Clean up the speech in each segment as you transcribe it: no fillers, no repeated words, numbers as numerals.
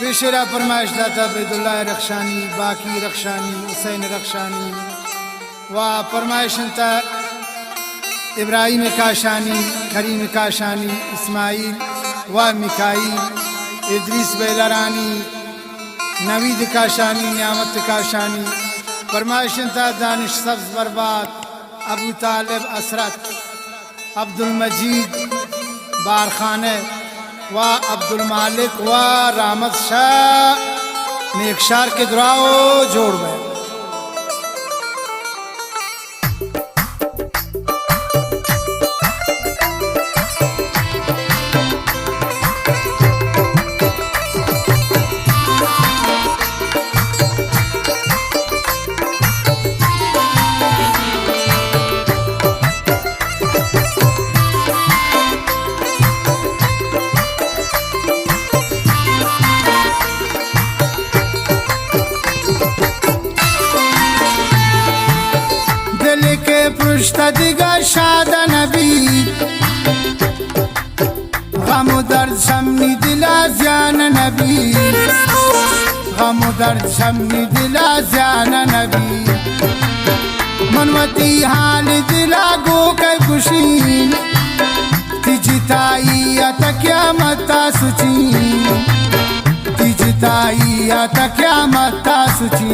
पेशेरा फरमाइश दाता अब्दुल्लाह रखशानी, बाकी रखशानी, हुसैन रखशानी व फरमाइशंता इब्राहिम काशानी, करीम काशानी, इस्माइल व मिकाईल, इद्रीस बेलरानी, नवीद काशानी, नियामत काशानी, फरमाइशंता दानिश सब्ज बर्बाद, अबू तालिब असरत, अब्दुल मजीद बारखाने व अब्दुल मालिक व रामत शाह नेकशार के दुराओ जोड़ गए। दिगा शाद नबी गम दर्द शमनी दिला ज़ियान नबी, गम दर्द शमनी दिला ज़ियान नबी, मनवती हाल दिला गो के खुशी तिजताई क्या मता सुची, तिजताई क्या मता सुची।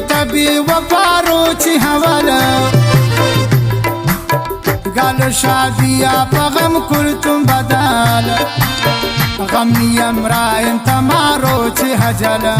तबी वफारोची हवाला गालो शादिया पगम कुल तुम बदाल, गमी अमराइन तमारोची हजला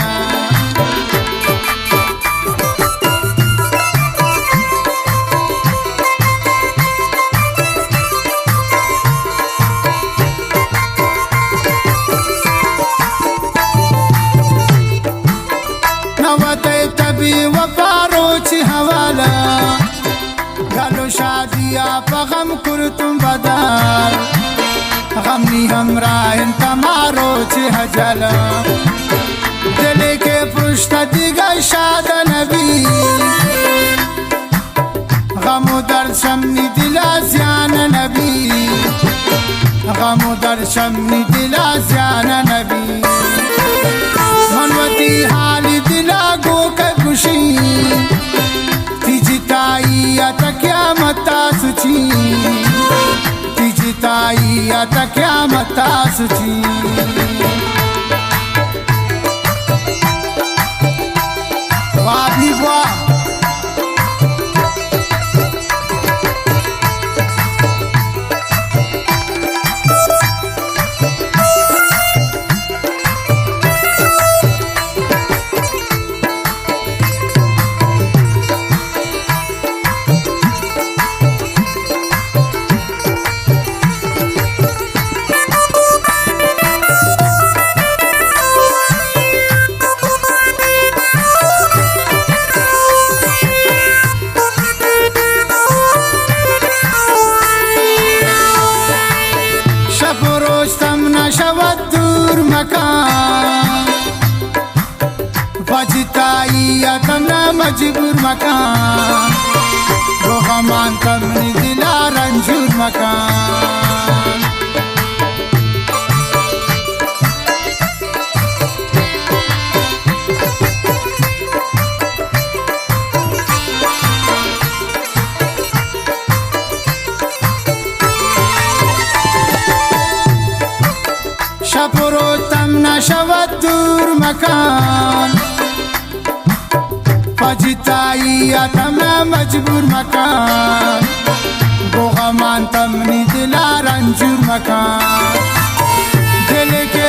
वफारोची हवाला गालो शादिया पगम कुर तुम बदाल, गमी हमराइन तमारोची हजला दिले के पुष्ट दिगा शाद नबी, गम दर्द शमनी दिला ज़ियान नबी, गम दर्द शमनी दिला ज़ियान नबी, मनवती हाली दिला गो के खुशी तिजताई क्या मता सुची, तिजताई क्या मता सुची। वाह भी वाह मजबूर मकान वो हमान तमनी दिला रंजूर मकान, शपरो तमना शवत दूर मकान, फजताई तमना मजबूर मकान, गोगमान तमनी दिला रंजूर मकान, दिल के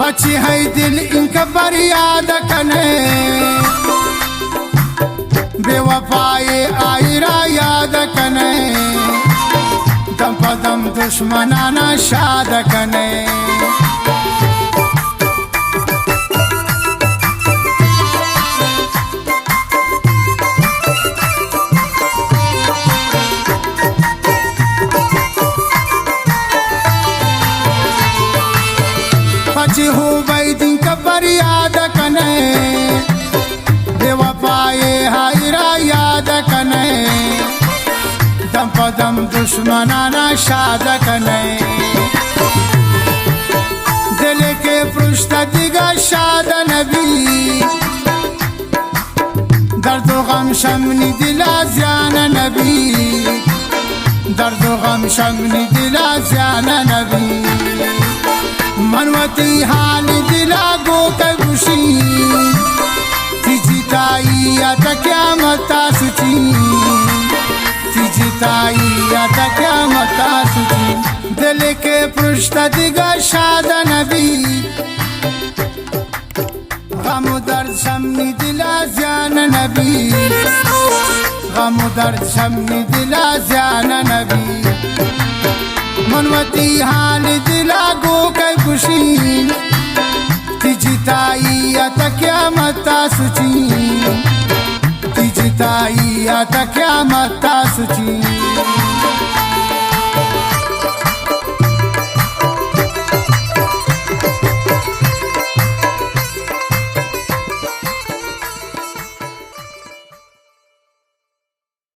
पची है दिल इनका बरियाद कने बेवफाए आयरा याद कने दम पदम दुश्मनाना शाद कने हो भाई दिन का बरियाद कने बेवफाए हायरा याद कने दम पदम दुश्मनाना शाद कने दिल के पृष्ठ दिगर शाद नबी दर्द व गम शमनी दिला ज़ियान नबी दर्द व गम शमनी दिला ज़ियान नबी मनवती हाल दिला गो के गुशी तिजिताई या क़यामत सुची तिजिताई या क़यामत सुची दिल के पृष्ठ दिगर शाद नबी गम दर्द शमनी दिला ज़ियान नबी गम दर्द शमनी दिला ज़ियान नबी मनवती हाल दिला गो के गुशी तिजिताई या क़यामत सुची तिजिताई या क़यामत सुची